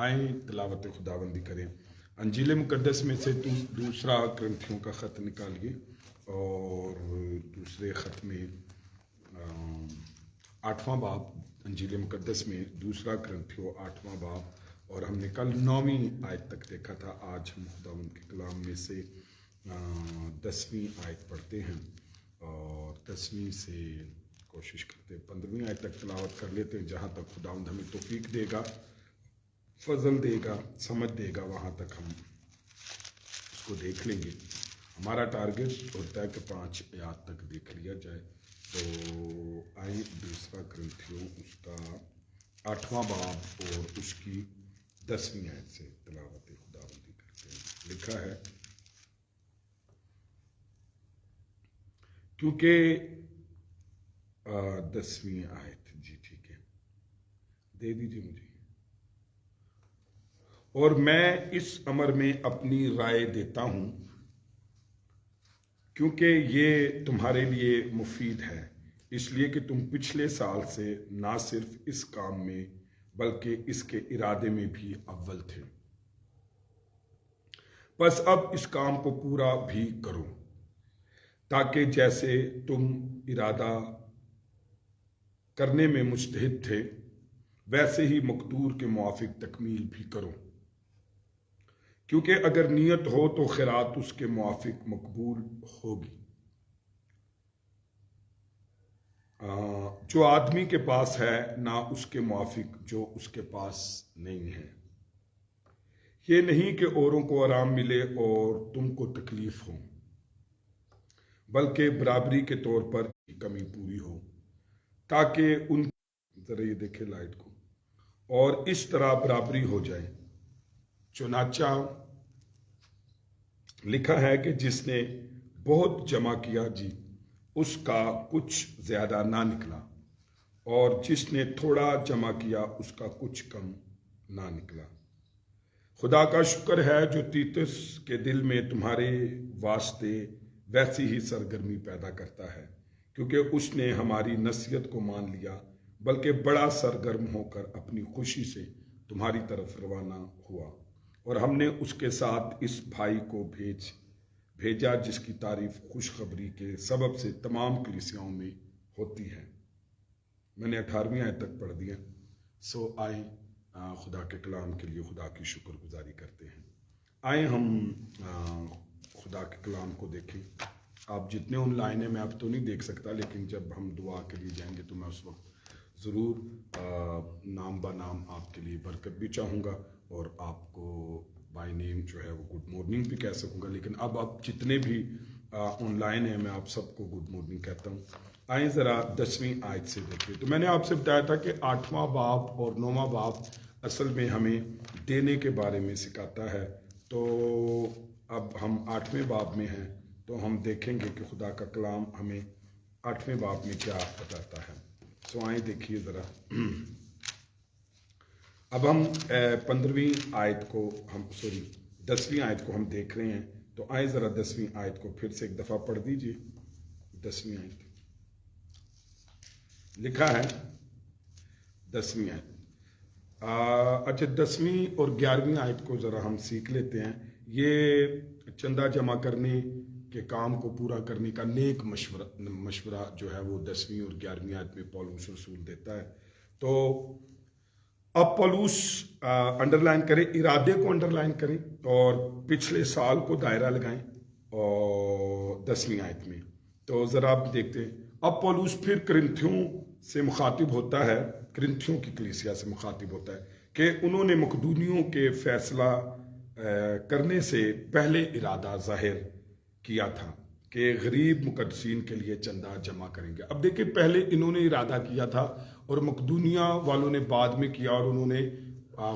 آئیں تلاوت خداوندی کریں۔ انجیل مقدس میں سے دوسرا کرنتھیوں کا خط نکالیے اور دوسرے خط میں 8واں باب، انجیل مقدس میں دوسرا کرنتھیوں 8واں باب، اور ہم نے کل 9ویں آیت تک دیکھا تھا۔ آج ہم خداوند کے کلام میں سے 10ویں آیت پڑھتے ہیں اور 10ویں سے کوشش کرتے ہیں 15ویں آیت تک تلاوت کر لیتے ہیں، جہاں تک خداوند ہمیں توفیق دے گا، فضل دے گا، سمجھ دے گا، وہاں تک ہم اس کو دیکھ لیں گے۔ ہمارا ٹارگٹ ہوتا ہے کہ 5 آیات تک دیکھ لیا جائے۔ تو آئیں دوسرا کرنتھیوں اس کا 8واں باب اور اس کی 10ویں آیت سے تلاوت خداوندی کرتے ہیں۔ لکھا ہے، کیونکہ 10ویں آیت، جی ٹھیک ہے، دے دیجیے مجھے۔ اور میں اس امر میں اپنی رائے دیتا ہوں کیونکہ یہ تمہارے لیے مفید ہے، اس لیے کہ تم پچھلے سال سے نہ صرف اس کام میں بلکہ اس کے ارادے میں بھی اول تھے۔ بس اب اس کام کو پورا بھی کرو، تاکہ جیسے تم ارادہ کرنے میں مجتہد تھے ویسے ہی مقدور کے موافق تکمیل بھی کرو۔ کیونکہ اگر نیت ہو تو خیرات اس کے موافق مقبول ہوگی۔ جو آدمی کے پاس ہے نہ اس کے موافق جو اس کے پاس نہیں ہے۔ یہ نہیں کہ اوروں کو آرام ملے اور تم کو تکلیف ہو، بلکہ برابری کے طور پر کمی پوری ہو، تاکہ ان ذرا یہ دیکھے لائٹ کو، اور اس طرح برابری ہو جائے۔ چنانچہ لکھا ہے کہ جس نے بہت جمع کیا جی اس کا کچھ زیادہ نہ نکلا، اور جس نے تھوڑا جمع کیا اس کا کچھ کم نہ نکلا۔ خدا کا شکر ہے جو تیتس کے دل میں تمہارے واسطے ویسی ہی سرگرمی پیدا کرتا ہے، کیونکہ اس نے ہماری نصیحت کو مان لیا، بلکہ بڑا سرگرم ہو کر اپنی خوشی سے تمہاری طرف روانہ ہوا۔ اور ہم نے اس کے ساتھ اس بھائی کو بھیجا جس کی تعریف خوشخبری کے سبب سے تمام کلیسیاؤں میں ہوتی ہے۔ میں نے 18ویں آیت تک پڑھ دیا۔ سو آئیں خدا کے کلام کے لیے خدا کی شکر گزاری کرتے ہیں۔ آئیں ہم خدا کے کلام کو دیکھیں۔ آپ جتنے آن لائن ہیں میں اب تو نہیں دیکھ سکتا، لیکن جب ہم دعا کے لیے جائیں گے تو میں اس وقت ضرور نام با نام آپ کے لیے برکت بھی چاہوں گا، اور آپ کو بائی نیم جو ہے وہ گڈ مارننگ بھی کہہ سکوں گا۔ لیکن اب آپ جتنے بھی آن لائن ہیں میں آپ سب کو گڈ مارننگ کہتا ہوں۔ آئیں ذرا 10ویں آیت سے دیکھیں۔ تو میں نے آپ سے بتایا تھا کہ 8واں باب اور 9واں باب اصل میں ہمیں دینے کے بارے میں سکھاتا ہے۔ تو اب ہم 8ویں باب میں ہیں، تو ہم دیکھیں گے کہ خدا کا کلام ہمیں 8ویں باب میں کیا بتاتا ہے۔ سو آئیں دیکھیے ذرا۔ اب ہم 15ویں آیت کو 10ویں آیت کو ہم دیکھ رہے ہیں، تو آئیں ذرا 10ویں آیت کو پھر سے ایک دفعہ پڑھ دیجئے۔ 10ویں آیت لکھا ہے، 10ویں آیت۔ اچھا 10ویں اور 11ویں آیت کو ذرا ہم سیکھ لیتے ہیں۔ یہ چندہ جمع کرنے کے کام کو پورا کرنے کا نیک مشورہ جو ہے وہ 10ویں اور 11ویں آیت میں پولس رسول دیتا ہے۔ تو اب پولس انڈرلائن کریں، ارادے کو انڈرلائن کریں اور پچھلے سال کو دائرہ لگائیں، اور 10ویں آیت میں تو ذرا آپ دیکھتے ہیں۔ اب پولس پھر کرنتھیوں سے مخاطب ہوتا ہے، کرنتھیوں کی کلیسیا سے مخاطب ہوتا ہے کہ انہوں نے مقدونیوں کے فیصلہ کرنے سے پہلے ارادہ ظاہر کیا تھا کہ غریب مقدسین کے لیے چندہ جمع کریں گے۔ اب دیکھیں، پہلے انہوں نے ارادہ کیا تھا اور مقدونیہ والوں نے بعد میں کیا، اور انہوں نے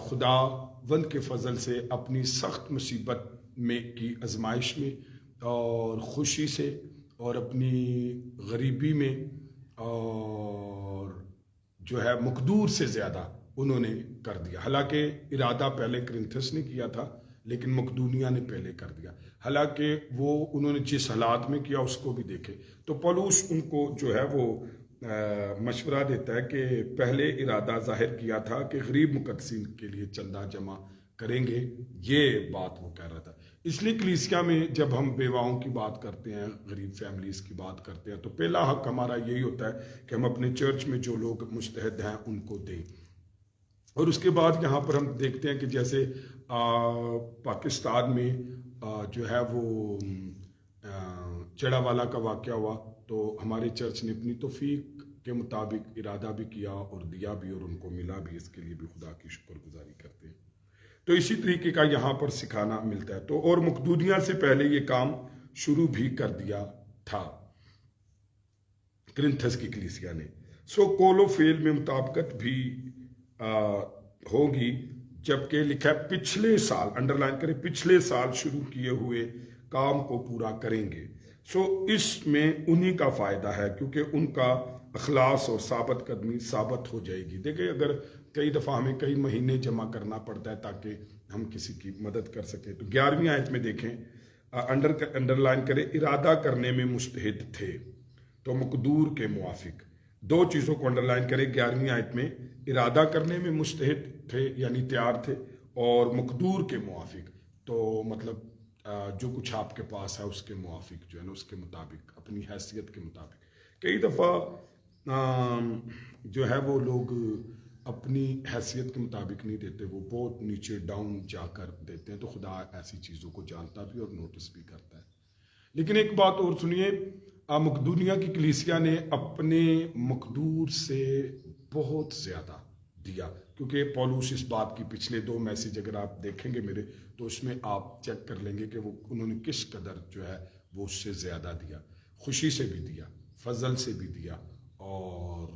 خداوند کے فضل سے اپنی سخت مصیبت میں کی آزمائش میں اور خوشی سے اور اپنی غریبی میں اور جو ہے مقدور سے زیادہ انہوں نے کر دیا۔ حالانکہ ارادہ پہلے کرنتھس نے کیا تھا، لیکن مقدونیہ نے پہلے کر دیا۔ حالانکہ وہ انہوں نے جس حالات میں کیا اس کو بھی دیکھے۔ تو پولس ان کو جو ہے وہ مشورہ دیتا ہے کہ پہلے ارادہ ظاہر کیا تھا کہ غریب مقدسین کے لیے چندہ جمع کریں گے، یہ بات وہ کہہ رہا تھا۔ اس لیے کلیسیا میں جب ہم بیواؤں کی بات کرتے ہیں، غریب فیملیز کی بات کرتے ہیں، تو پہلا حق ہمارا یہی ہوتا ہے کہ ہم اپنے چرچ میں جو لوگ مستحد ہیں ان کو دیں۔ اور اس کے بعد یہاں پر ہم دیکھتے ہیں کہ جیسے پاکستان میں جو ہے وہ چڑا والا کا واقعہ ہوا، تو ہمارے چرچ نے اپنی توفیق کے مطابق ارادہ بھی کیا اور دیا بھی، اور ان کو ملا بھی، اس کے لیے بھی خدا کی شکر گزاری کرتے ہیں۔ تو اسی طریقے کا یہاں پر سکھانا ملتا ہے۔ تو اور مقدونیہ سے پہلے یہ کام شروع بھی کر دیا تھا کرنتھس کی کلیسیا نے۔ سو قول و فعل میں مطابقت بھی ہوگی، جبکہ لکھا ہے پچھلے سال، انڈر لائن کریں، پچھلے سال شروع کیے ہوئے کام کو پورا کریں گے۔ سو اس میں انہی کا فائدہ ہے، کیونکہ ان کا اخلاص اور ثابت قدمی ثابت ہو جائے گی۔ دیکھیں اگر کئی دفعہ ہمیں کئی مہینے جمع کرنا پڑتا ہے تاکہ ہم کسی کی مدد کر سکیں، تو 11ویں آیت میں دیکھیں، انڈر لائن کریں، ارادہ کرنے میں مستحد تھے تو مقدور کے موافق۔ دو چیزوں کو انڈر لائن کریں 11ویں آیت میں، ارادہ کرنے میں مستحد تھے یعنی تیار تھے، اور مقدور کے موافق، تو مطلب جو کچھ آپ کے پاس ہے اس کے موافق، جو ہے نا اس کے مطابق، اپنی حیثیت کے مطابق۔ کئی دفعہ جو ہے وہ لوگ اپنی حیثیت کے مطابق نہیں دیتے، وہ بہت نیچے ڈاؤن جا کر دیتے ہیں، تو خدا ایسی چیزوں کو جانتا بھی اور نوٹس بھی کرتا ہے۔ لیکن ایک بات اور سنیے، مقدونیہ کی کلیسیا نے اپنے مقدور سے بہت زیادہ دیا، کیونکہ پولوس اس بات کی پچھلے 2 میسیج اگر آپ دیکھیں گے میرے، تو اس میں آپ چیک کر لیں گے کہ انہوں نے کس قدر جو ہے وہ اس سے زیادہ دیا، خوشی سے بھی دیا، فضل سے بھی دیا، اور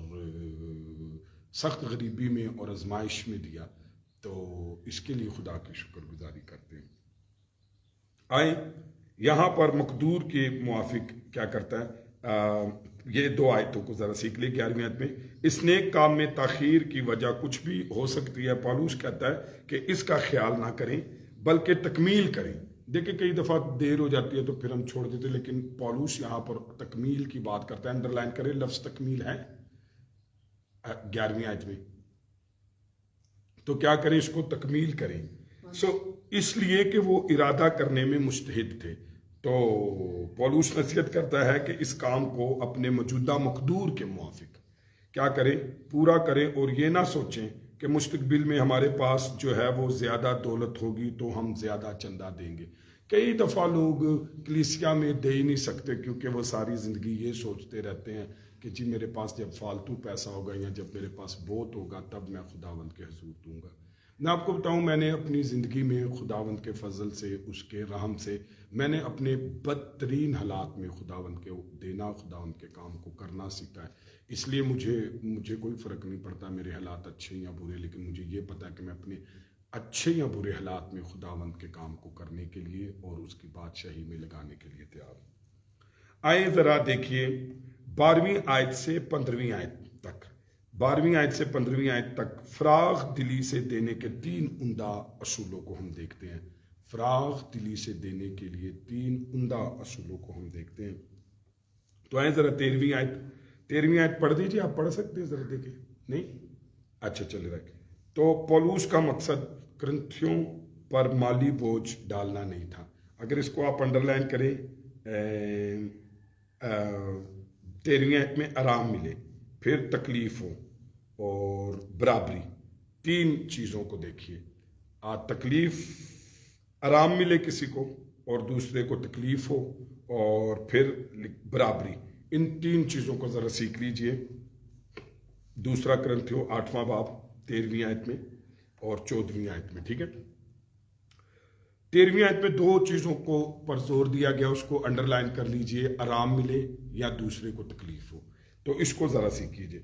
سخت غریبی میں اور آزمائش میں دیا۔ تو اس کے لیے خدا کی شکر گزاری کرتے ہیں۔ آئیں یہاں پر مقدور کے موافق کیا کرتا ہے، یہ 2 آیتوں کو ذرا سیکھ لیں۔ 11ویں آیت میں اس نیک کام میں تاخیر کی وجہ کچھ بھی ہو سکتی ہے، پولوس کہتا ہے کہ اس کا خیال نہ کریں بلکہ تکمیل کریں۔ دیکھیں کئی دفعہ دیر ہو جاتی ہے تو پھر ہم چھوڑ دیتے، لیکن پولوس یہاں پر تکمیل کی بات کرتا ہے۔ انڈر لائن کریں، لفظ تکمیل ہے 11ویں آیت میں، تو کیا کریں، اس کو تکمیل کریں۔ اس لیے کہ وہ ارادہ کرنے میں مستحد تھے، تو پولوس نصیحت کرتا ہے کہ اس کام کو اپنے موجودہ مقدور کے موافق کیا کریں، پورا کریں، اور یہ نہ سوچیں کہ مستقبل میں ہمارے پاس جو ہے وہ زیادہ دولت ہوگی تو ہم زیادہ چندہ دیں گے۔ کئی دفعہ لوگ کلیسیا میں دے ہی نہیں سکتے، کیونکہ وہ ساری زندگی یہ سوچتے رہتے ہیں کہ جی میرے پاس جب فالتو پیسہ ہوگا یا جب میرے پاس بہت ہوگا تب میں خداوند کے حضور دوں گا۔ میں آپ کو بتاؤں، میں نے اپنی زندگی میں خداوند کے فضل سے، اس کے رحم سے، میں نے اپنے بدترین حالات میں خداوند کے دینا، خداوند کے کام کو کرنا سیکھا ہے۔ اس لیے مجھے کوئی فرق نہیں پڑتا میرے حالات اچھے یا برے، لیکن مجھے یہ پتا ہے کہ میں اپنے اچھے یا برے حالات میں خداوند کے کام کو کرنے کے لیے اور اس کی بادشاہی میں لگانے کے لیے تیار ہوں۔ آئیں ذرا دیکھیے 12ویں آیت سے 15ویں آیت تک، 12ویں آیت سے 15ویں آیت تک فراغ دلی سے دینے کے 3 عمدہ اصولوں کو ہم دیکھتے ہیں۔ فراغ دلی سے دینے کے لیے 3 عمدہ اصولوں کو ہم دیکھتے ہیں۔ تو آئیں ذرا 13ویں آیت پڑھ دیجیے، آپ پڑھ سکتے ہیں، ذرا دیکھیں، نہیں؟ اچھا چلے رکھیں۔ تو پولوس کا مقصد کرنتھیوں پر مالی بوجھ ڈالنا نہیں تھا۔ اگر اس کو آپ انڈر لائن کریں، 13ویں آیت میں آرام ملے، پھر تکلیف ہو اور برابری، 3 چیزوں کو دیکھیے، تکلیف، آرام ملے کسی کو اور دوسرے کو تکلیف ہو، اور پھر برابری، ان 3 چیزوں کو ذرا سیکھ لیجئے۔ 2 کرنتھیوں 8واں باب 13ویں آیت میں اور 14ویں آیت میں، ٹھیک ہے؟ 13ویں آیت میں 2 چیزوں کو پر زور دیا گیا، اس کو انڈر لائن کر لیجئے، آرام ملے یا دوسرے کو تکلیف ہو۔ تو اس کو ذرا سیکھ لیجئے۔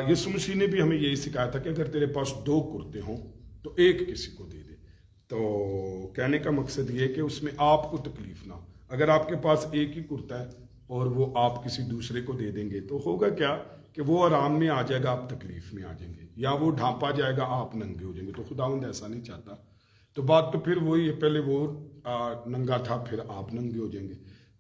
یسوع مسیح نے بھی ہمیں یہی سکھایا تھا کہ اگر تیرے پاس 2 کرتے ہوں تو ایک کسی کو دے دے۔ تو کہنے کا مقصد یہ ہے کہ اس میں آپ کو تکلیف نہ ہو۔ اگر آپ کے پاس ایک ہی کرتا ہے اور وہ آپ کسی دوسرے کو دے دیں گے تو ہوگا کیا کہ وہ آرام میں آ جائے گا، آپ تکلیف میں آ جائیں گے، یا وہ ڈھانپا جائے گا، آپ ننگے ہو جائیں گے۔ تو خداوند ایسا نہیں چاہتا۔ تو بات تو پھر وہی ہے، پہلے وہ ننگا تھا، پھر آپ ننگے ہو جائیں گے۔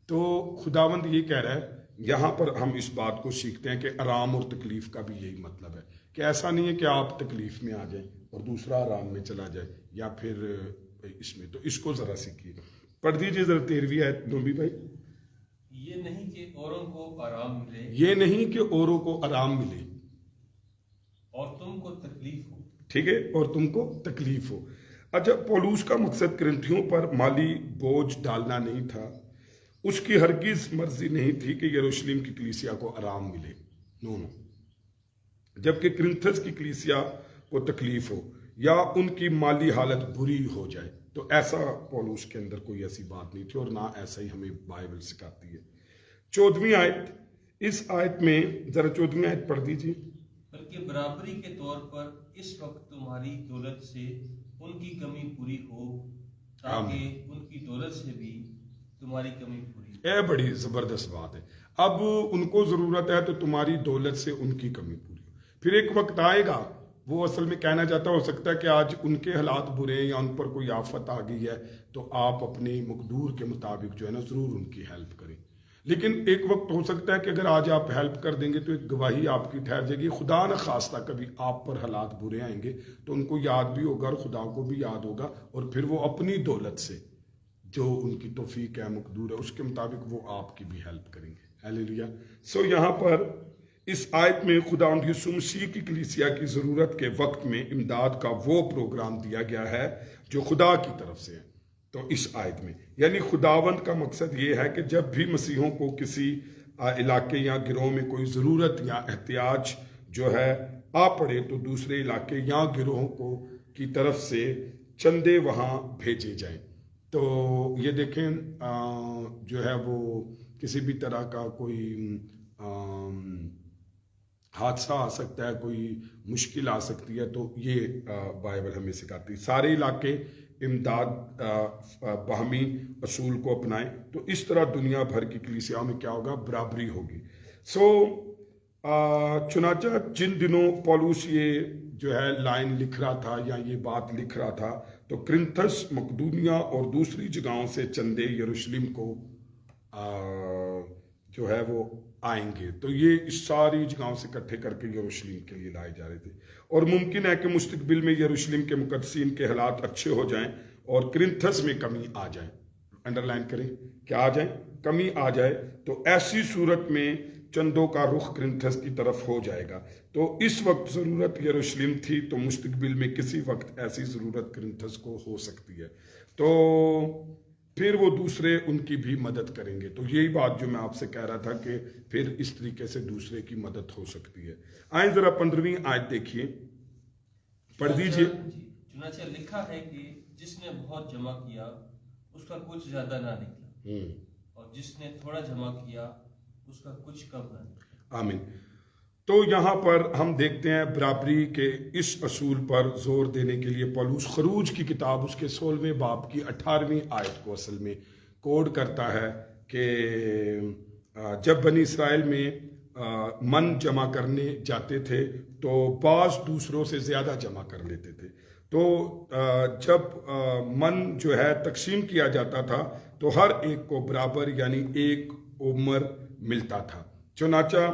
تو خداوند یہ کہہ رہا ہے یہاں پر ہم اس بات کو سیکھتے ہیں کہ آرام اور تکلیف کا بھی یہی مطلب ہے کہ ایسا نہیں ہے کہ آپ تکلیف میں آ جائیں اور دوسرا آرام میں چلا جائے یا پھر اس میں، تو اس کو ذرا سیکھیے. پڑھ دیجیے ذرا 13ویں آیت نوبی بھائی. یہ نہیں کہ اوروں کو آرام ملے، یہ نہیں کہ اوروں کو آرام ملے اور تم کو تکلیف ہو. ٹھیک ہے، اور تم کو تکلیف ہو. اچھا، پولوس کا مقصد کرنتھیوں پر مالی بوجھ ڈالنا نہیں تھا. اس کی ہرگز مرضی نہیں تھی کہ یروشلم کی کلیسیا کو آرام ملے. نو، جبکہ کرنتھس کی کلیسیا کو تکلیف ہو یا ان کی مالی حالت بری ہو جائے. تو ایسا پولوس کے اندر کوئی ایسی بات نہیں تھی اور نہ ایسا ہی ہمیں بائبل سکھاتی ہے. 14ویں آیت، اس آیت میں ذرا 14ویں آیت پڑھ دیجیے. بلکہ برابری کے طور پر اس وقت تمہاری دولت سے ان کی کمی پوری ہو، تاکہ ان کی دولت سے بھی تمہاری کمی پوری ہو. اے بڑی زبردست بات ہے. اب ان کو ضرورت ہے تو تمہاری دولت سے ان کی کمی پوری ہو. پھر ایک وقت آئے گا، وہ اصل میں کہنا چاہتا ہو سکتا ہے کہ آج ان کے حالات برے ہیں یا ان پر کوئی آفت آ گئی ہے تو آپ اپنی مقدور کے مطابق جو ہے نا ضرور ان کی ہیلپ کریں. لیکن ایک وقت ہو سکتا ہے کہ اگر آج آپ ہیلپ کر دیں گے تو ایک گواہی آپ کی ٹھہر جائے گی. خدا نہ خواستہ کبھی آپ پر حالات برے آئیں گے تو ان کو یاد بھی ہوگا اور خدا کو بھی یاد ہوگا، اور پھر وہ اپنی دولت سے جو ان کی توفیق ہے، مقدور ہے، اس کے مطابق وہ آپ کی بھی ہیلپ کریں گے. ہیلیلویا. سو یہاں پر اس آیت میں خداوند یسوع مسیح کی کلیسیا کی ضرورت کے وقت میں امداد کا وہ پروگرام دیا گیا ہے جو خدا کی طرف سے ہے. تو اس آیت میں یعنی خداوند کا مقصد یہ ہے کہ جب بھی مسیحوں کو کسی علاقے یا گروہ میں کوئی ضرورت یا احتیاج جو ہے آ پڑے تو دوسرے علاقے یا گروہوں کو کی طرف سے چندے وہاں بھیجے جائیں. تو یہ دیکھیں جو ہے وہ کسی بھی طرح کا کوئی حادثہ آ سکتا ہے، کوئی مشکل آ سکتی ہے، تو یہ بائبل ہمیں سکھاتی ہے. سارے علاقے امداد باہمی اصول کو اپنائیں تو اس طرح دنیا بھر کی کلیسیاؤں میں کیا ہوگا؟ برابری ہوگی. سو چنانچہ جن دنوں پولوس یہ جو ہے لائن لکھ رہا تھا یا یہ بات لکھ رہا تھا تو کرنتھس، مقدونیہ اور دوسری جگہوں سے چندے یروشلم کو جو ہے وہ آئیں گے. تو یہ اس ساری جگہوں سے اکٹھے کر کے یروشلم کے لیے لائے جا رہے تھے. اور ممکن ہے کہ مستقبل میں یروشلم کے مقدسین کے حالات اچھے ہو جائیں اور کرنتھس میں کمی آ جائیں. انڈر لائن کریں، کیا آ جائیں؟ کمی آ جائے. تو ایسی صورت میں چندوں کا رخ کرنتھس کی طرف ہو جائے گا. تو اس وقت ضرورت یروشلم تھی تو مستقبل میں کسی وقت ایسی ضرورت کرنتھس کو ہو سکتی ہے. تو پھر وہ دوسرے ان کی بھی مدد کریں گے. تو یہی بات جو میں آپ سے کہہ رہا تھا کہ پھر اس طریقے سے دوسرے کی مدد ہو سکتی ہے. آئیں ذرا 15ویں آیت دیکھیے، پڑھ دیجئے. چنانچہ لکھا ہے کہ جس نے بہت جمع کیا اس کا کچھ زیادہ نہ نکلا، اور جس نے تھوڑا جمع کیا اس کا کچھ کم نہ نکلا. آمین. تو یہاں پر ہم دیکھتے ہیں برابری کے اس اصول پر زور دینے کے لیے پولوس خروج کی کتاب اس کے 16ویں باب کی 18ویں آیت کو اصل میں کوڈ کرتا ہے کہ جب بنی اسرائیل میں من جمع کرنے جاتے تھے تو بعض دوسروں سے زیادہ جمع کر لیتے تھے. تو جب من جو ہے تقسیم کیا جاتا تھا تو ہر ایک کو برابر یعنی ایک عمر ملتا تھا. چنانچہ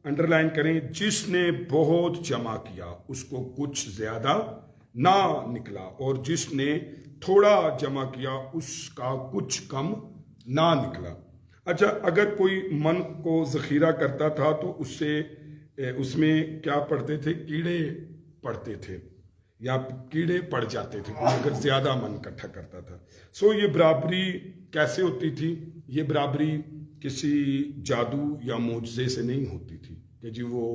انڈر لائن کریں، جس نے بہت جمع کیا اس کو کچھ زیادہ نہ نکلا، اور جس نے تھوڑا جمع کیا اس کا کچھ کم نہ نکلا. اچھا، اگر کوئی من کو ذخیرہ کرتا تھا تو اس میں کیا پڑتے تھے؟ کیڑے پڑتے تھے یا کیڑے پڑ جاتے تھے اگر زیادہ من اکٹھا کرتا تھا. سو یہ برابری کیسے ہوتی تھی؟ یہ برابری کسی جادو یا معجزے سے نہیں ہوتی تھی کہ جی وہ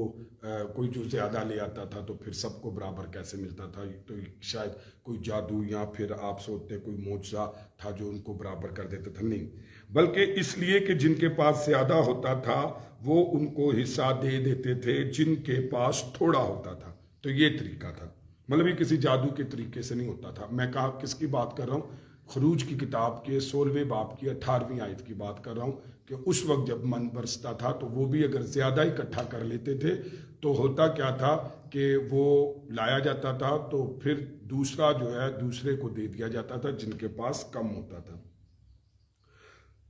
کوئی جو زیادہ لے آتا تھا تو پھر سب کو برابر کیسے ملتا تھا. تو شاید کوئی جادو یا پھر آپ سوچتے کوئی معجزہ تھا جو ان کو برابر کر دیتا تھا. نہیں، بلکہ اس لیے کہ جن کے پاس زیادہ ہوتا تھا وہ ان کو حصہ دے دیتے تھے جن کے پاس تھوڑا ہوتا تھا. تو یہ طریقہ تھا، مطلب یہ کسی جادو کے طریقے سے نہیں ہوتا تھا. میں کہا کس کی بات کر رہا ہوں؟ خروج کی کتاب کے 16ویں باب کی 18ویں آیت کی بات کر رہا ہوں کہ اس وقت جب من برستا تھا تو وہ بھی اگر زیادہ اکٹھا کر لیتے تھے تو ہوتا کیا تھا کہ وہ لایا جاتا تھا تو پھر دوسرا جو ہے دوسرے کو دے دیا جاتا تھا جن کے پاس کم ہوتا تھا.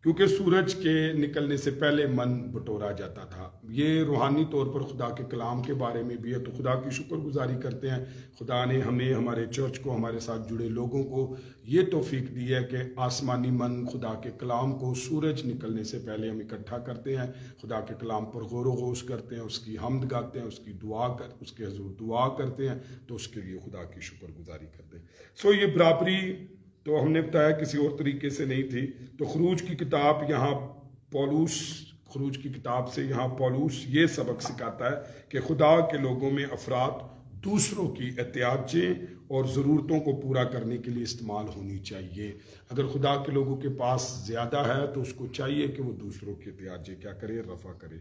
کیونکہ سورج کے نکلنے سے پہلے من بٹورا جاتا تھا. یہ روحانی طور پر خدا کے کلام کے بارے میں بھی ہے. تو خدا کی شکر گزاری کرتے ہیں. خدا نے ہمیں، ہمارے چرچ کو، ہمارے ساتھ جڑے لوگوں کو یہ توفیق دی ہے کہ آسمانی من خدا کے کلام کو سورج نکلنے سے پہلے ہم اکٹھا کرتے ہیں، خدا کے کلام پر غور و خوض کرتے ہیں، اس کی حمد گاتے ہیں، اس کے حضور دعا کرتے ہیں. تو اس کے لیے خدا کی شکر گزاری کرتے ہیں. یہ برابری تو ہم نے بتایا کسی اور طریقے سے نہیں تھی. تو خروج کی کتاب سے یہاں پولوس یہ سبق سکھاتا ہے کہ خدا کے لوگوں میں افراد دوسروں کی احتیاجیں اور ضرورتوں کو پورا کرنے کے لیے استعمال ہونی چاہیے. اگر خدا کے لوگوں کے پاس زیادہ ہے تو اس کو چاہیے کہ وہ دوسروں کی احتیاجیں کیا کرے، رفع کرے.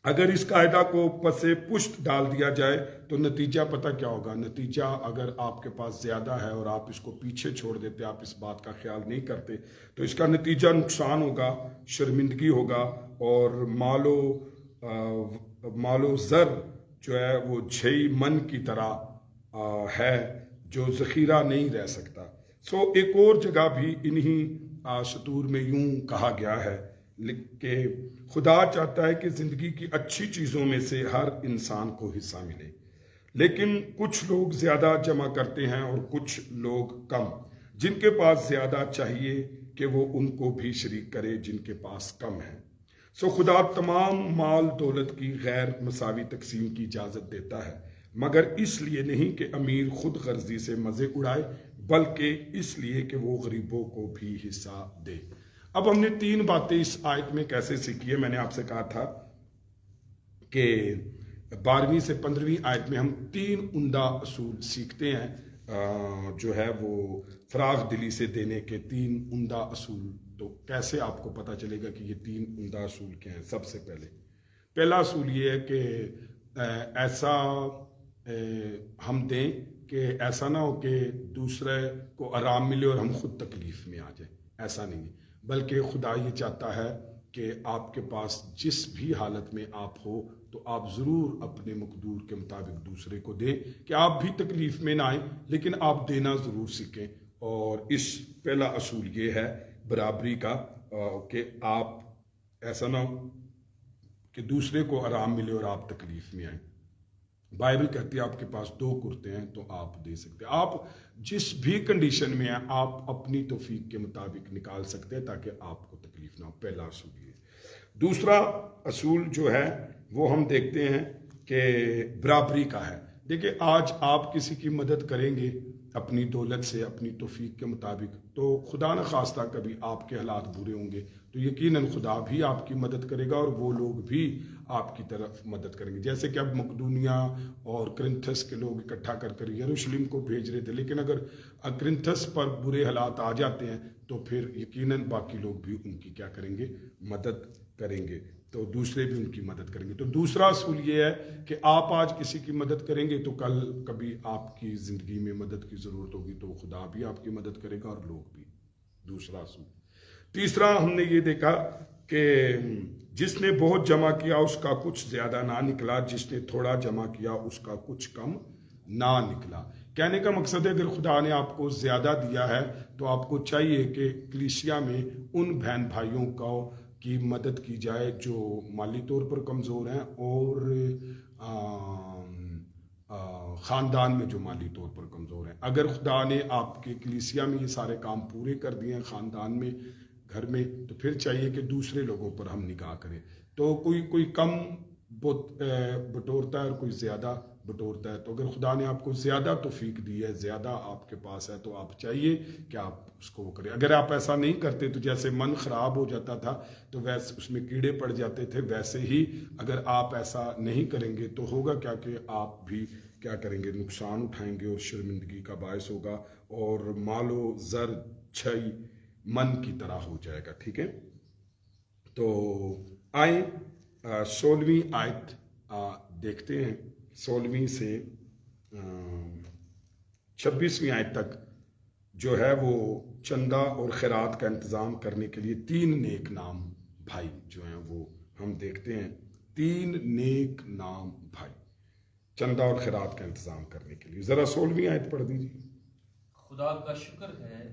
اگر اس قاعدہ کو پس پشت ڈال دیا جائے تو نتیجہ پتہ کیا ہوگا؟ نتیجہ اگر آپ کے پاس زیادہ ہے اور آپ اس کو پیچھے چھوڑ دیتے، آپ اس بات کا خیال نہیں کرتے، تو اس کا نتیجہ نقصان ہوگا، شرمندگی ہوگا، اور مال و زر جو ہے وہ چھئی من کی طرح ہے جو ذخیرہ نہیں رہ سکتا. ایک اور جگہ بھی انہی سطور میں یوں کہا گیا ہے کہ خدا چاہتا ہے کہ زندگی کی اچھی چیزوں میں سے ہر انسان کو حصہ ملے، لیکن کچھ لوگ زیادہ جمع کرتے ہیں اور کچھ لوگ کم. جن کے پاس زیادہ چاہیے کہ وہ ان کو بھی شریک کرے جن کے پاس کم ہے. خدا تمام مال دولت کی غیر مساوی تقسیم کی اجازت دیتا ہے، مگر اس لیے نہیں کہ امیر خود غرضی سے مزے اڑائے، بلکہ اس لیے کہ وہ غریبوں کو بھی حصہ دے. اب ہم نے 3 باتیں اس آیت میں کیسے سیکھی ہے. میں نے آپ سے کہا تھا کہ 12ویں سے 15ویں آیت میں ہم 3 عمدہ اصول سیکھتے ہیں، جو ہے وہ فراغ دلی سے دینے کے 3 عمدہ اصول. تو کیسے آپ کو پتہ چلے گا کہ یہ 3 عمدہ اصول کیا ہیں؟ سب سے پہلا اصول یہ ہے کہ ایسا ہم دیں کہ ایسا نہ ہو کہ دوسرے کو آرام ملے اور ہم خود تکلیف میں آ جائیں. ایسا نہیں، بلکہ خدا یہ چاہتا ہے کہ آپ کے پاس جس بھی حالت میں آپ ہو تو آپ ضرور اپنے مقدور کے مطابق دوسرے کو دیں، کہ آپ بھی تکلیف میں نہ آئیں، لیکن آپ دینا ضرور سیکھیں. اور اس پہلا اصول یہ ہے برابری کا کہ آپ ایسا نہ ہو کہ دوسرے کو آرام ملے اور آپ تکلیف میں آئیں. بائبل کہتی ہے آپ کے پاس 2 کرتے ہیں تو آپ دے سکتے ہیں. آپ جس بھی کنڈیشن میں ہیں آپ اپنی توفیق کے مطابق نکال سکتے ہیں تاکہ آپ کو تکلیف نہ ہو. پہلا اصول یہ. دوسرا اصول جو ہے وہ ہم دیکھتے ہیں کہ برابری کا ہے. دیکھیں، آج آپ کسی کی مدد کریں گے اپنی دولت سے، اپنی توفیق کے مطابق، تو خدا نہ خواستہ کبھی آپ کے حالات برے ہوں گے تو یقیناً خدا بھی آپ کی مدد کرے گا اور وہ لوگ بھی آپ کی طرف مدد کریں گے. جیسے کہ اب مقدونیہ اور کرنتھس کے لوگ اکٹھا کر یروشلم کو بھیج رہے تھے، لیکن اگر کرنتھس پر برے حالات آ جاتے ہیں تو پھر یقیناً باقی لوگ بھی ان کی کیا کریں گے؟ مدد کریں گے. تو دوسرے بھی ان کی مدد کریں گے. تو دوسرا اصول یہ ہے کہ آپ آج کسی کی مدد کریں گے تو کل کبھی آپ کی زندگی میں مدد کی ضرورت ہوگی تو خدا بھی آپ کی مدد کرے گا اور لوگ بھی. دوسرا اصول. تیسرا ہم نے یہ دیکھا کہ جس نے بہت جمع کیا اس کا کچھ زیادہ نہ نکلا، جس نے تھوڑا جمع کیا اس کا کچھ کم نہ نکلا. کہنے کا مقصد ہے اگر خدا نے آپ کو زیادہ دیا ہے تو آپ کو چاہیے کہ کلیسیا میں ان بہن بھائیوں کی مدد کی جائے جو مالی طور پر کمزور ہیں اور خاندان میں جو مالی طور پر کمزور ہیں. اگر خدا نے آپ کے کلیسیا میں یہ سارے کام پورے کر دیے ہیں، خاندان میں، گھر میں، تو پھر چاہیے کہ دوسرے لوگوں پر ہم نگاہ کریں. تو کوئی کم بٹورتا ہے اور کوئی زیادہ بٹورتا ہے. تو اگر خدا نے آپ کو زیادہ توفیق دی ہے، زیادہ آپ کے پاس ہے، تو آپ چاہیے کہ آپ اس کو کریں. اگر آپ ایسا نہیں کرتے تو جیسے من خراب ہو جاتا تھا تو ویسے اس میں کیڑے پڑ جاتے تھے، ویسے ہی اگر آپ ایسا نہیں کریں گے تو ہوگا کیا کہ آپ بھی کیا کریں گے؟ نقصان اٹھائیں گے اور شرمندگی کا باعث ہوگا اور مال و زر چھئی من کی طرح ہو جائے گا. ٹھیک ہے، تو آئیں 16ویں آیت دیکھتے ہیں. 16ویں سے 26ویں آیت تک جو ہے وہ چندہ اور خیرات کا انتظام کرنے کے لیے 3 نیک نام بھائی جو ہیں وہ ہم دیکھتے ہیں. 3 نیک نام بھائی چندہ اور خیرات کا انتظام کرنے کے لیے. ذرا 16ویں آیت پڑھ دیجیے. خدا کا شکر ہے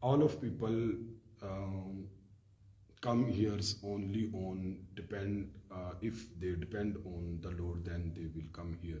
all of people come here only on if they depend on the Lord, then they will come here.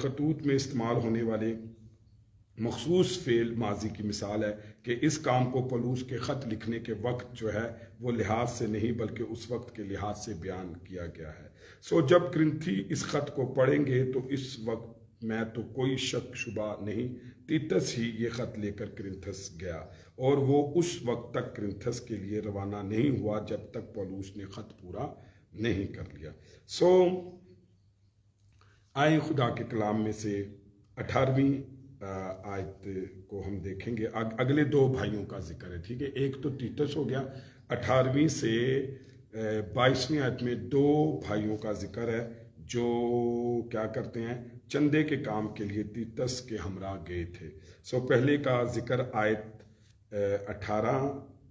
خطوط میں استعمال ہونے والے مخصوص فعل ماضی کی مثال ہے کہ اس کام کو پولوس کے خط لکھنے کے وقت جو ہے وہ لحاظ سے نہیں بلکہ اس وقت کے لحاظ سے بیان کیا گیا ہے. جب کرنتھی اس خط کو پڑھیں گے تو اس وقت میں تو کوئی شک شبہ نہیں تیتس ہی یہ خط لے کر کرنتھس گیا اور وہ اس وقت تک کرنتھس کے لیے روانہ نہیں ہوا جب تک پولوس نے خط پورا نہیں کر لیا. آئیں خدا کے کلام میں سے 18ویں آیت کو ہم دیکھیں گے. اگلے 2 بھائیوں کا ذکر ہے, ٹھیک ہے. ایک تو تیتس ہو گیا. 18ویں سے 22ویں آیت میں 2 بھائیوں کا ذکر ہے جو کیا کرتے ہیں, چندے کے کام کے لیے تیتس کے ہمراہ گئے تھے. پہلے کا ذکر آیت 18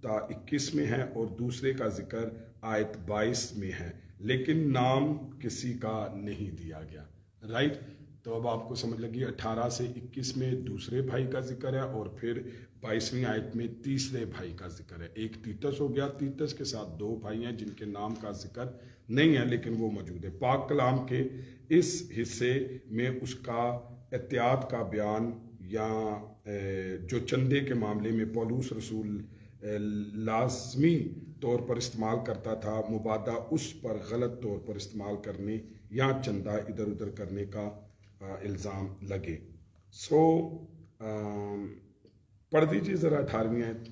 تا 21 میں ہے اور دوسرے کا ذکر آیت 22 میں ہے, لیکن نام کسی کا نہیں دیا گیا. رائٹ, تو اب آپ کو سمجھ لگی 18 سے 21 میں دوسرے بھائی کا ذکر ہے اور پھر 22ویں آیت میں تیسرے بھائی کا ذکر ہے. ایک تیتس ہو گیا, تیتس کے ساتھ 2 بھائی ہیں جن کے نام کا ذکر نہیں ہے لیکن وہ موجود ہے. پاک کلام کے اس حصے میں اس کا احتیاط کا بیان یا جو چندے کے معاملے میں پولوس رسول لازمی طور پر استعمال کرتا تھا, مبادہ اس پر غلط طور پر استعمال کرنے یا چندہ ادھر ادھر کرنے کا الزام لگے. پڑھ دیجیے ذرا 18ویں آیت.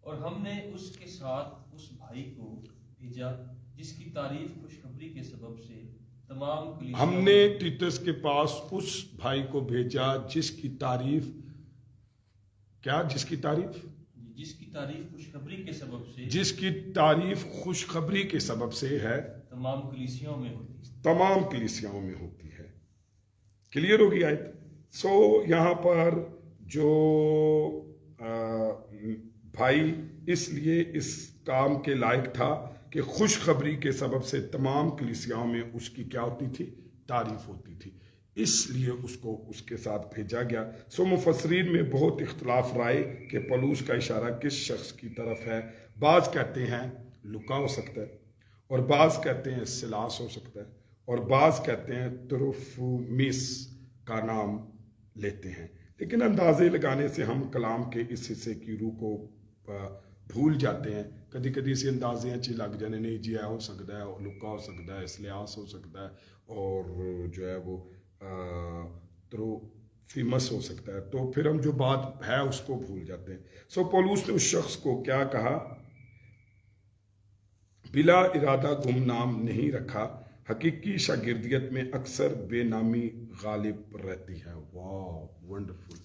اور ہم نے اس کے ساتھ اس بھائی کو بھیجا جس کی تعریف خوشخبری کے سبب سے تمام کلیسیوں. ہم نے تیتس کے پاس اس بھائی کو بھیجا جس کی تعریف کیا, جس کی تعریف خوشخبری کے سبب سے, جس کی تعریف خوشخبری کے سبب سے ہے, تمام کلیسیوں میں ہوتی ہے. تمام کلیسیاؤں میں ہوتی ہے. کلیئر ہوگی آیت. یہاں پر جو بھائی اس لیے اس کام کے لائق تھا کہ خوشخبری کے سبب سے تمام کلیسیاؤں میں اس کی کیا ہوتی تھی, تعریف ہوتی تھی, اس لیے اس کو اس کے ساتھ بھیجا گیا. مفسرین میں بہت اختلاف رائے کہ پولوس کا اشارہ کس شخص کی طرف ہے. بعض کہتے ہیں لوکا ہو سکتا ہے اور بعض کہتے ہیں سلاس ہو سکتا ہے اور بعض کہتے ہیں تروفیمس کا نام لیتے ہیں. لیکن اندازے لگانے سے ہم کلام کے اس حصے کی روح کو بھول جاتے ہیں. کدی کدی سے اندازے اچھی لگ جانے, نہیں جی ہو سکتا ہے, لوکا ہو سکتا ہے, سلیاس ہو سکتا ہے اور جو ہے وہ تروفیمس ہو سکتا ہے, تو پھر ہم جو بات ہے اس کو بھول جاتے ہیں. پولوس نے اس شخص کو کیا کہا, بلا ارادہ گمنام نہیں رکھا. حقیقی شاگردیت میں اکثر بے نامی غالب رہتی ہے. واو ونڈرفل.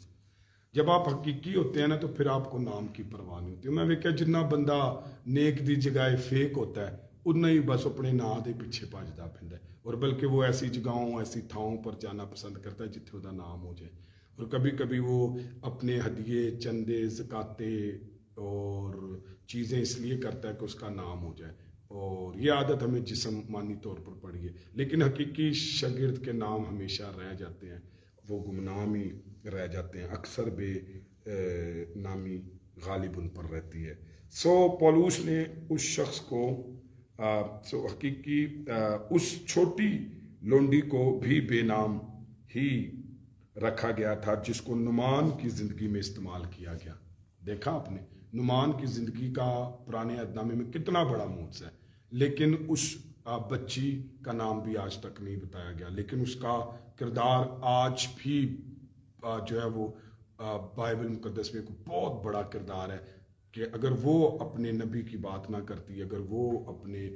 جب آپ حقیقی ہوتے ہیں نا تو پھر آپ کو نام کی پرواہ نہیں ہوتی. میں ویکھیا جنہ بندہ نیک دی جگہ فیک ہوتا ہے اتنا ہی بس اپنے نام دے پیچھے بھجدا پھردا ہے, اور بلکہ وہ ایسی جگہوں ایسی تھاؤں پر جانا پسند کرتا ہے جتھے وہ نام ہو جائے. اور کبھی کبھی وہ اپنے ہدیے, چندے, زکاتے اور چیزیں اس لیے کرتا ہے کہ اس کا نام ہو جائے, اور یہ عادت ہمیں جسمانی طور پر پڑی ہے. لیکن حقیقی شاگرد کے نام ہمیشہ رہ جاتے ہیں, وہ گمنام ہی رہ جاتے ہیں, اکثر بے نامی غالب ان پر رہتی ہے. پولوس نے اس شخص کو حقیقی اس چھوٹی لونڈی کو بھی بے نام ہی رکھا گیا تھا جس کو نعمان کی زندگی میں استعمال کیا گیا. دیکھا آپ نے نعمان کی زندگی کا پرانے عہد نامے میں کتنا بڑا معجزہ ہے, لیکن اس بچی کا نام بھی آج تک نہیں بتایا گیا, لیکن اس کا کردار آج بھی جو ہے وہ بائبل مقدس میں ایک بہت بڑا کردار ہے کہ اگر وہ اپنے نبی کی بات نہ کرتی, اگر وہ اپنے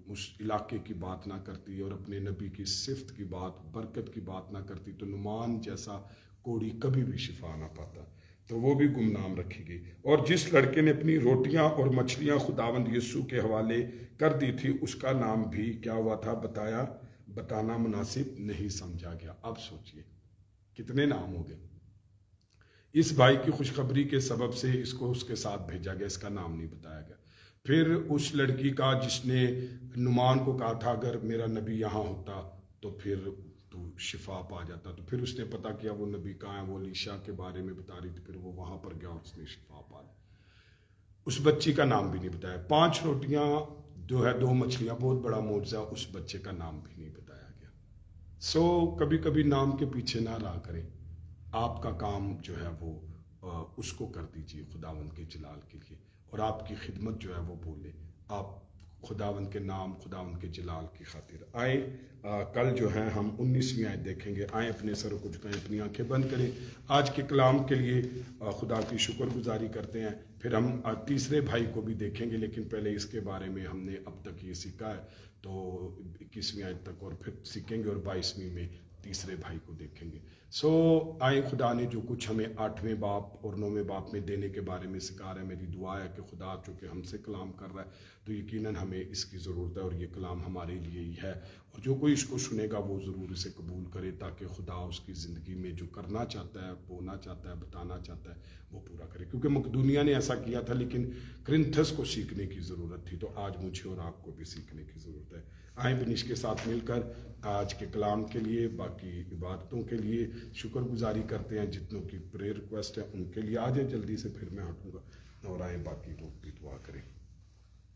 اس علاقے کی بات نہ کرتی اور اپنے نبی کی صفت کی بات, برکت کی بات نہ کرتی, تو نعمان جیسا کوڑی کبھی بھی شفا نہ پاتا, تو وہ بھی گمنام رکھی گئی. اور جس لڑکے نے اپنی روٹیاں اور مچھلیاں خداوند یسوع کے حوالے کر دی تھی اس کا نام بھی کیا ہوا تھا, بتانا مناسب نہیں سمجھا گیا. اب سوچئے کتنے نام ہو گئے. اس بھائی کی خوشخبری کے سبب سے اس کو اس کے ساتھ بھیجا گیا, اس کا نام نہیں بتایا گیا. پھر اس لڑکی کا جس نے نعمان کو کہا تھا اگر میرا نبی یہاں ہوتا تو پھر تو شفا پا جاتا, تو پھر اس نے پتا کیا وہ نبی کہاں ہے, وہ الیشا کے بارے میں بتا رہی تھی, پھر وہ وہاں پر گیا اور اس نے شفا پا لی. اس بچی کا نام بھی نہیں بتایا. 5 روٹیاں جو ہے 2 مچھلیاں, بہت بڑا معجزہ, اس بچے کا نام بھی نہیں بتایا گیا. سو کبھی کبھی نام کے پیچھے نہ رہا کریں، آپ کا کام جو ہے وہ اس کو کر دیجیے خداوند کے جلال کے لیے، اور آپ کی خدمت جو ہے وہ بولے آپ خداوند کے نام، خداوند کے جلال کی خاطر۔ آئیں کل جو ہے ہم 19ویں آیت دیکھیں گے۔ آئیں اپنے سروں کو جھکائیں، اپنی آنکھیں بند کریں، آج کے کلام کے لیے خدا کی شکر گزاری کرتے ہیں۔ پھر ہم تیسرے بھائی کو بھی دیکھیں گے، لیکن پہلے اس کے بارے میں ہم نے اب تک یہ سیکھا ہے تو 21ویں آیت تک، اور پھر سیکھیں گے اور 22ویں میں تیسرے بھائی کو دیکھیں گے۔ سو آئیں خدا نے جو کچھ ہمیں 8ویں باپ اور 9ویں باپ میں دینے کے بارے میں سکھا رہا ہے، میری دعا ہے کہ خدا چونکہ ہم سے کلام کر رہا ہے تو یقیناً ہمیں اس کی ضرورت ہے، اور یہ کلام ہمارے لیے ہی ہے، اور جو کوئی اس کو سنے گا وہ ضرور اسے قبول کرے، تاکہ خدا اس کی زندگی میں جو کرنا چاہتا ہے، بولنا چاہتا ہے، بتانا چاہتا ہے وہ پورا کرے۔ کیونکہ مقدونیہ نے ایسا کیا تھا، لیکن کرنتھس کو سیکھنے کی ضرورت تھی، تو آج مجھے اور آپ کو بھی سیکھنے کی ضرورت ہے۔ آئیں بنش کے ساتھ مل کر آج کے کلام کے لیے، باقی عبادتوں کے لیے شکر گزاری کرتے ہیں۔ جتنوں کی پریئر ریکویسٹ ہے ان کے لیے آ جائیں جلدی سے، پھر میں ہٹوں گا، اور آئیں باقی لوگ بھی دعا کریں۔